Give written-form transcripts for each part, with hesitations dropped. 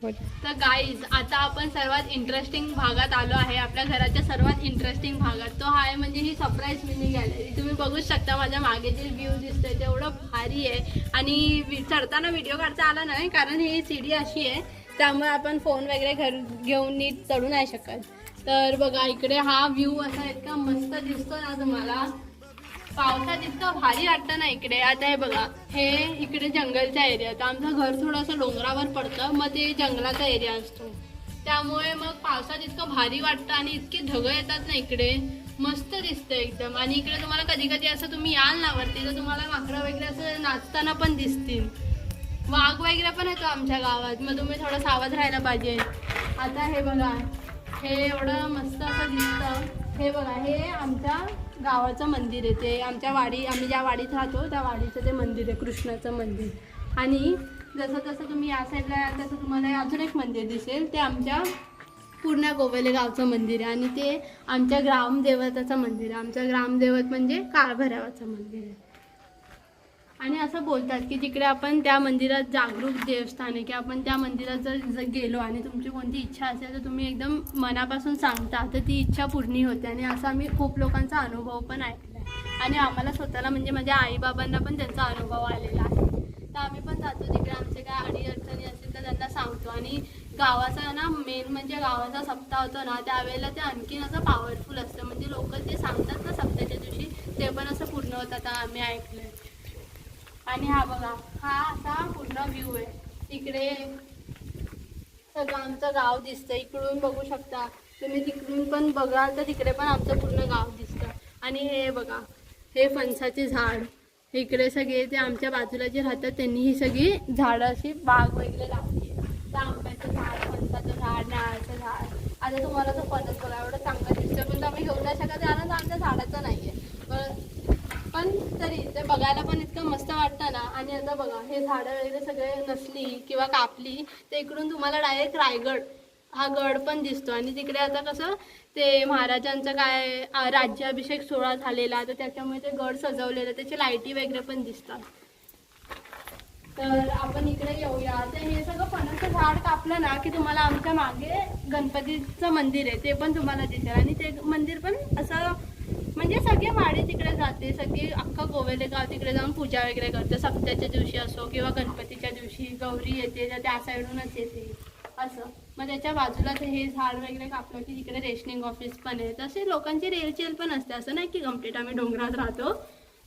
तर गाईज आता आपण सर्वात इंटरेस्टिंग भागात आलो आहे, आपल्या घराच्या सर्वात इंटरेस्टिंग भागात. तो आहे म्हणजे ही सरप्राईज मिनी गॅलरी. तुम्ही बघू शकता माझ्या मागे जे व्ह्यू दिसतोय तेवढं भारी आहे. आणि चढताना व्हिडिओ काढता आला नाही कारण ही सीडी अशी आहे, त्यामुळे आपण फोन वगैरे घर घेऊन नीट चढू नाही शकत. तर बघा इकडे हा व्ह्यू असा इतका मस्त दिसतो ना तुम्हाला, पावसात इतकं भारी वाटतं ना इकडे. आता हे बघा, हे इकडे जंगलचा एरिया, तर आमचं घर थोडंसं डोंगरावर पडतं, मग ते जंगलाचा एरिया असतो, त्यामुळे मग पावसात इतकं भारी वाटतं आणि इतके ढगं येतात ना इकडे, मस्त दिसतं एकदम. आणि इकडे तुम्हाला कधी कधी असं तुम्ही याल ना वरती तर तुम्हाला माकडं वगैरे असं नाचताना पण दिसतील, वाघ वगैरे पण येतो आमच्या गावात, मग तुम्ही थोडं सावध राहायला पाहिजे. आता हे बघा, हे एवढं मस्त असं दिसतं. हे बघा, हे आमच्या गावाचं मंदिर आहे, ते आमच्या वाडी, आम्ही ज्या वाडीत राहतो त्या वाडीचं ते मंदिर आहे, कृष्णाचं मंदिर. आणि जसं जसं तुम्ही या साईडला याल तसं तुम्हाला अजून एक मंदिर दिसेल, ते आमच्या पूर्ण गोवेले गावचं मंदिर आहे. आणि ते आमच्या ग्रामदेवताचं मंदिर आहे. आमचं ग्रामदेवत म्हणजे काळभैरवाचं मंदिर आहे. आणि असं बोलतात की जिकडे आपण त्या मंदिरात जागरूक देवस्थान आहे, की आपण त्या मंदिरात जर गेलो आणि तुमची कोणती इच्छा असेल तर तुम्ही एकदम मनापासून सांगता तर ती इच्छा पूर्ण होते. आणि असं आम्ही खूप लोकांचा अनुभव पण ऐकला आहे. आणि आम्हाला स्वतःला म्हणजे माझ्या आईबाबांना पण त्यांचा अनुभव आलेला आहे, तर आम्ही पण जातो तिकडे, आमचे काय अडीअडचणी असतील तर त्यांना सांगतो. आणि गावाचा ना मेन म्हणजे गावाचा सप्ताह होतो ना, त्यावेळेला ते आणखीन असं पॉवरफुल असतं, म्हणजे लोक जे सांगतात ना सप्ताहाच्या दिवशी ते पण असं पूर्ण होतात, आम्ही ऐकलं आहे. आणि हा बघा, हा असा पूर्ण व्ह्यू आहे. इकडे सगळं आमचं गाव दिसतं, इकडून बघू शकता तुम्ही, तिकडून पण बघाल तर तिकडे पण आमचं पूर्ण गाव दिसतं. आणि हे बघा, हे फणसाचे झाड, इकडे सगळे ते आमच्या बाजूला जे राहतात त्यांनी ही सगळी झाडं अशी बाग वगैरे लावली आहे. तर आंब्याचं झाड, फणसाचं झाड, नारळाचं झाड. आता तुम्हाला तो फणस बघा एवढं चांगलं दिसतं, पण आम्ही घेऊ नाही शकत कारण आमच्या झाडाचं नाही आहे, पण तरी ते बघायला पण इतकं मस्त वाटतं ना. आणि आता बघा, हे झाडं वगैरे सगळे नसली किंवा कापली तर इकडून तुम्हाला डायरेक्ट रायगड हा गड पण दिसतो. आणि तिकडे आता कसं ते महाराजांचा काय राज्याभिषेक सोहळा झालेला, तर त्याच्यामुळे ते गड सजवलेलं, त्याची लाईटी वगैरे पण दिसतात. तर आपण इकडे येऊया. तर हे सगळं फणसचं झाड कापलं ना की तुम्हाला आमच्या मागे गणपतीचं मंदिर आहे ते पण तुम्हाला दिसेल. आणि ते मंदिर पण असं म्हणजे सगळे वाडी तिकडे जाते, सगळी अख्खा गोवेले गाव तिकडे जाऊन पूजा वगैरे करते, सप्त्याच्या दिवशी असो किंवा गणपतीच्या दिवशी. गौरी येते तर त्या साईडूनच येते असं. मग त्याच्या बाजूला ते हे झाड वगैरे कापलं की तिकडे रेशनिंग ऑफिस पण आहे. तसे लोकांची रेलचेल पण असते, असं नाही की कम्प्लीट आम्ही डोंगरात राहतो.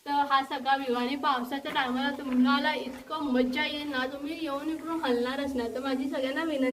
तर हा सगळा व्ह्यू. आणि पावसाच्या टायमाला तुम्हाला इतकं मजा येईल ना, तुम्ही येऊन इकडून हलणारच नाही. तर माझी सगळ्यांना विनंती